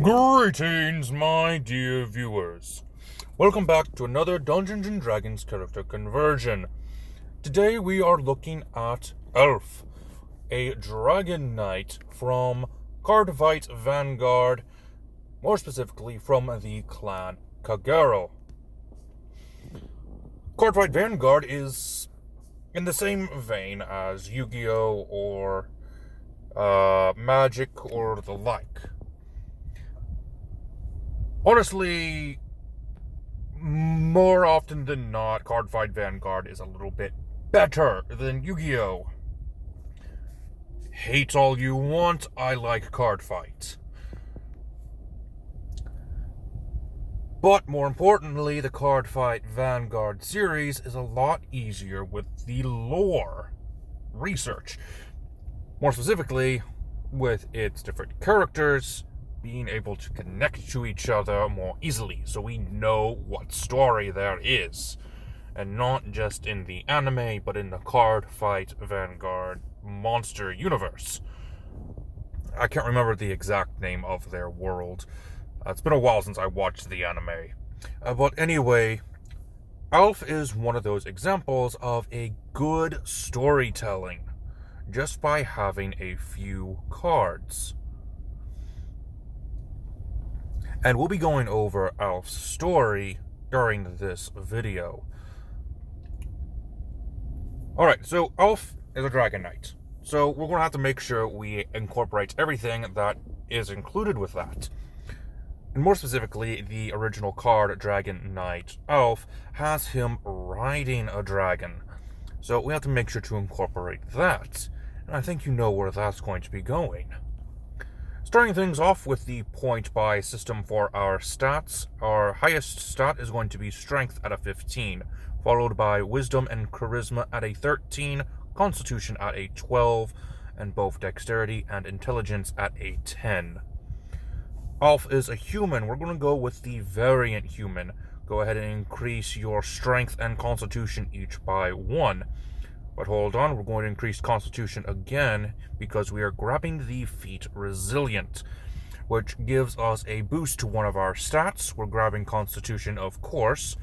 Greetings, my dear viewers. Welcome back to another Dungeons & Dragons character conversion. Today we are looking at Aleph, a dragon knight from Cardfight Vanguard, more specifically from the clan Kagero. Cardfight Vanguard is in the same vein as Yu-Gi-Oh! Or Magic or the like. Honestly, more often than not, Cardfight Vanguard is a little bit better than Yu-Gi-Oh! Hate all you want, I like Cardfight. But more importantly, the Cardfight Vanguard series is a lot easier with the lore research. More specifically, with its different characters being able to connect to each other more easily, so we know what story there is. And not just in the anime, but in the Cardfight Vanguard monster universe. I can't remember the exact name of their world. It's been a while since I watched the anime. But anyway, Aleph is one of those examples of a good storytelling, just by having a few cards. And we'll be going over Aleph's story during this video. Alright, so Aleph is a dragon knight. So we're going to have to make sure we incorporate everything that is included with that. And more specifically, the original card, Dragon Knight Aleph, has him riding a dragon. So we have to make sure to incorporate that. And I think you know where that's going to be going. Starting things off with the point-buy system for our stats, our highest stat is going to be Strength at a 15, followed by Wisdom and Charisma at a 13, Constitution at a 12, and both Dexterity and Intelligence at a 10. Aleph is a human. We're going to go with the Variant Human. Go ahead and increase your Strength and Constitution each by 1. But hold on, we're going to increase Constitution again because we are grabbing the feat Resilient, which gives us a boost to one of our stats. We're grabbing Constitution, of course,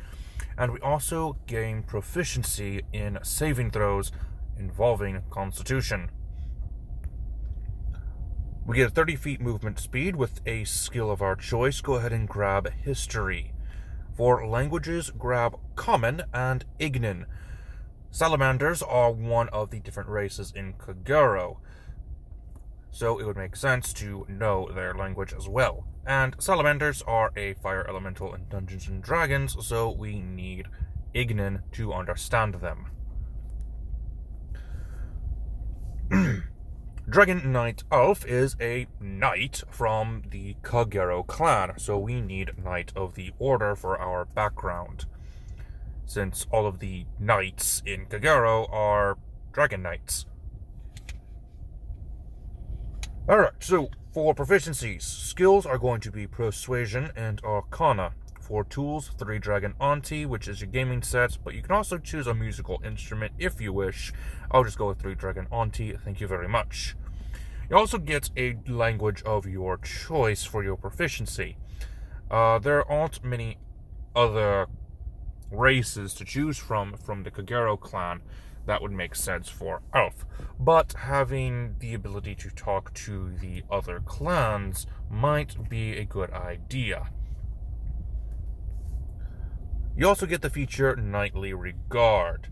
and we also gain proficiency in saving throws involving Constitution. We get a 30 feet movement speed with a skill of our choice. Go ahead and grab History. For languages, grab Common and Ignan. Salamanders are one of the different races in Kagero, so it would make sense to know their language as well. And salamanders are a fire elemental in Dungeons & Dragons, so we need Ignan to understand them. Dragon Knight Aleph is a knight from the Kagero clan, so we need Knight of the Order for our background, since all of the knights in Kagero are dragon knights. Alright, so for proficiencies, skills are going to be Persuasion and Arcana. For tools, 3 Dragon Auntie, which is your gaming set, but you can also choose a musical instrument if you wish. I'll just go with 3 Dragon Auntie, thank you very much. You also get a language of your choice for your proficiency. There aren't many other races to choose from the Kagero clan that would make sense for Aleph, but having the ability to talk to the other clans might be a good idea. You also get the feature Knightly Regard,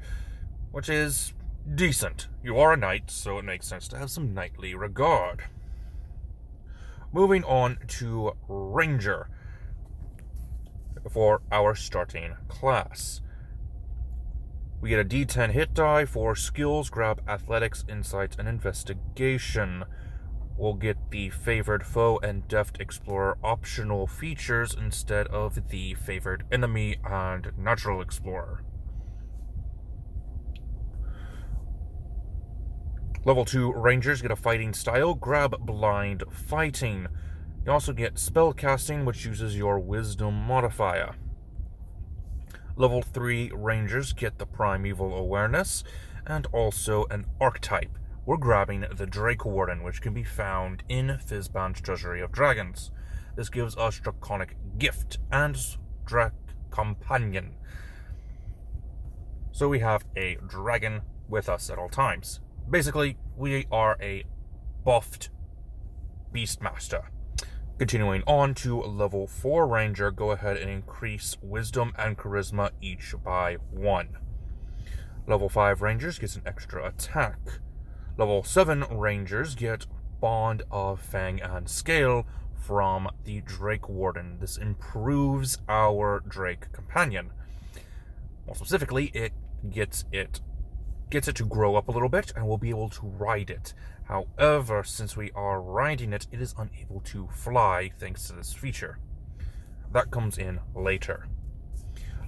which is decent. You are a knight, so it makes sense to have some knightly regard. Moving on to Ranger for our starting class. We get a D10 hit die. For skills, grab Athletics, Insights, and Investigation. We'll get the Favored Foe and Deft Explorer optional features instead of the Favored Enemy and Natural Explorer. Level 2 Rangers get a Fighting Style. Grab Blind Fighting. You also get Spellcasting, which uses your Wisdom modifier. Level 3 Rangers get the Primeval Awareness, and also an Archetype. We're grabbing the Drake Warden, which can be found in Fizban's Treasury of Dragons. this gives us Draconic Gift and Drac Companion. So we have a dragon with us at all times. Basically, we are a buffed Beastmaster. Continuing on to level 4 Ranger, go ahead and increase Wisdom and Charisma each by 1. Level 5 Rangers gets an extra attack. Level 7 Rangers get Bond of Fang and Scale from the Drake Warden. This improves our Drake Companion. More specifically, it gets it to grow up a little bit, and we'll be able to ride it. However, since we are riding it, it is unable to fly thanks to this feature. That comes in later.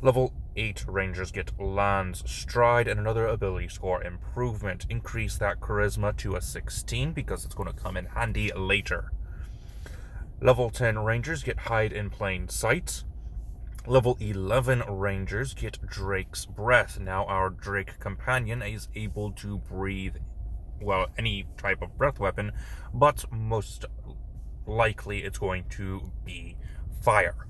Level 8 Rangers get Land's Stride and another ability score improvement. Increase that Charisma to a 16 because it's going to come in handy later. Level 10 Rangers get Hide in Plain Sight. Level 11 Rangers get Drake's Breath. Now our Drake Companion is able to breathe, well, any type of breath weapon, but most likely it's going to be fire,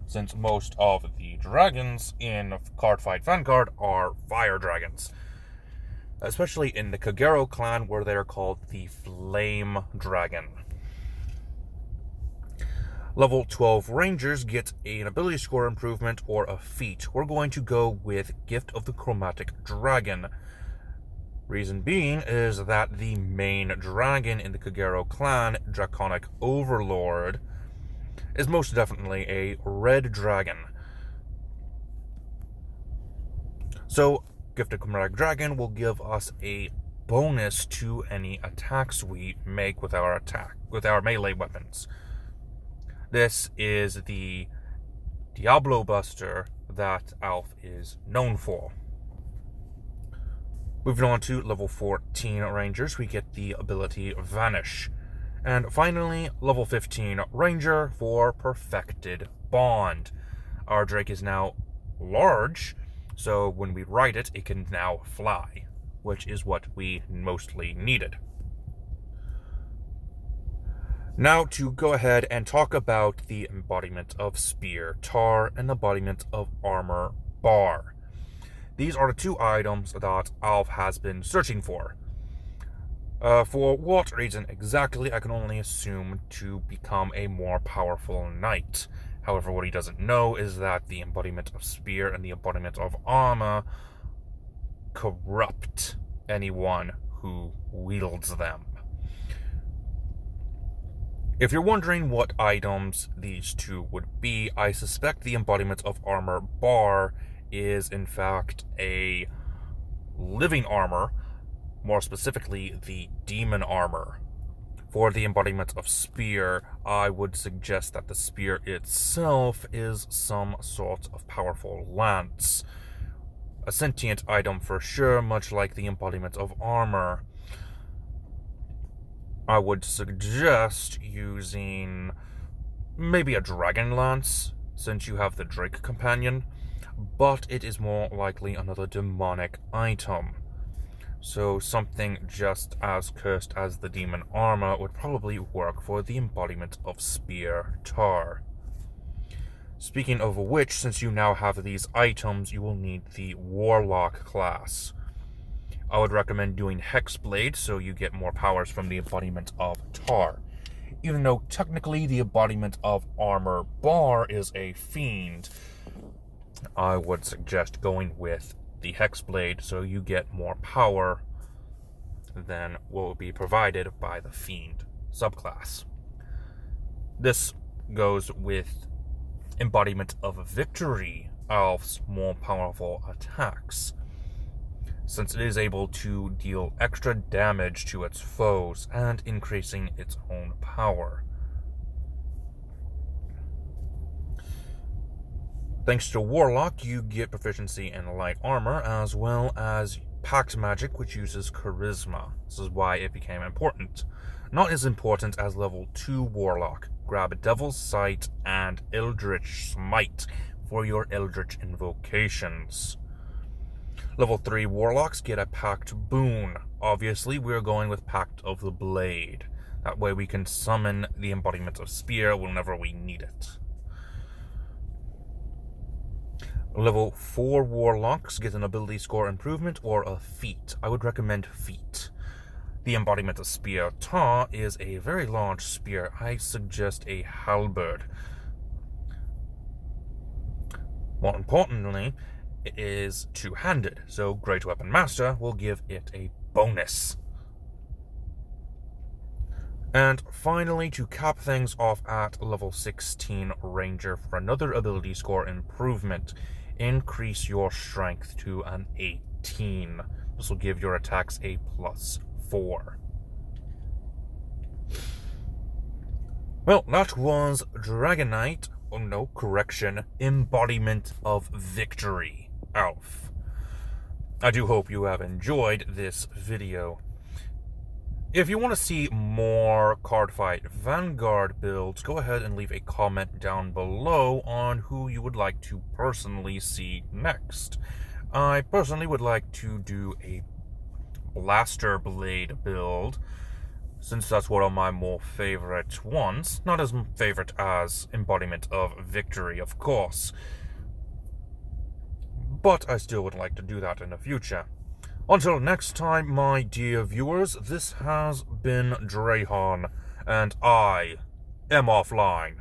since most of the dragons in Cardfight Vanguard are fire dragons. Especially in the Kagero clan, where they're called the Flame Dragon. Level 12 Rangers get an ability score improvement or a feat. We're going to go with Gift of the Chromatic Dragon. Reason being is that the main dragon in the Kagero clan, Draconic Overlord, is most definitely a red dragon. So, Gift of Chromatic Dragon will give us a bonus to any attacks we make with our melee weapons. This is the Diablo Buster that Aleph is known for. Moving on to level 14 Rangers, we get the ability Vanish. And finally, level 15 Ranger for Perfected Bond. Our Drake is now large, so when we ride it, it can now fly, which is what we mostly needed. Now to go ahead and talk about the embodiment of Spear Tar and the embodiment of Armor Bar. These are the two items that Aleph has been searching for. For what reason exactly, I can only assume to become a more powerful knight. However, what he doesn't know is that the embodiment of Spear and the embodiment of Armor corrupt anyone who wields them. If you're wondering what items these two would be, I suspect the embodiment of Armor Bar is in fact a living armor, more specifically the demon armor. For the embodiment of Spear, I would suggest that the spear itself is some sort of powerful lance. A sentient item for sure, much like the embodiment of Armor. I would suggest using maybe a Dragon Lance, since you have the Drake Companion, but it is more likely another demonic item. So something just as cursed as the Demon Armor would probably work for the embodiment of Spear Tar. Speaking of which, since you now have these items, you will need the Warlock class. I would recommend doing Hexblade so you get more powers from the embodiment of Tar. Even though technically the embodiment of Armor Bar is a fiend, I would suggest going with the Hexblade so you get more power than will be provided by the fiend subclass. This goes with embodiment of Victory, Aleph's more powerful attacks, since it is able to deal extra damage to its foes and increasing its own power. Thanks to Warlock, you get proficiency in light armor, as well as Pact Magic, which uses Charisma. This is why it became important. Not as important as level 2 Warlock. Grab Devil's Sight and Eldritch Smite for your Eldritch invocations. Level 3 Warlocks get a Pact Boon. Obviously, we're going with Pact of the Blade. That way we can summon the embodiment of Spear whenever we need it. Level 4 Warlocks get an ability score improvement or a feat. I would recommend feat. The embodiment of Spear Ta is a very large spear. I suggest a halberd. More importantly, it is two-handed, so Great Weapon Master will give it a bonus. And finally, to cap things off at level 16 Ranger for another ability score improvement, increase your strength to an 18. This will give your attacks a +4. Well, that was Dragon Knight, oh no, correction, Embodiment of Victory, Aleph. I do hope you have enjoyed this video. If you want to see more Cardfight Vanguard builds, go ahead and leave a comment down below on who you would like to personally see next. I personally would like to do a Blaster Blade build, since that's one of my more favorite ones. Not as favorite as Embodiment of Victory, of course. But I still would like to do that in the future. Until next time, my dear viewers, this has been Drahan, and I am offline.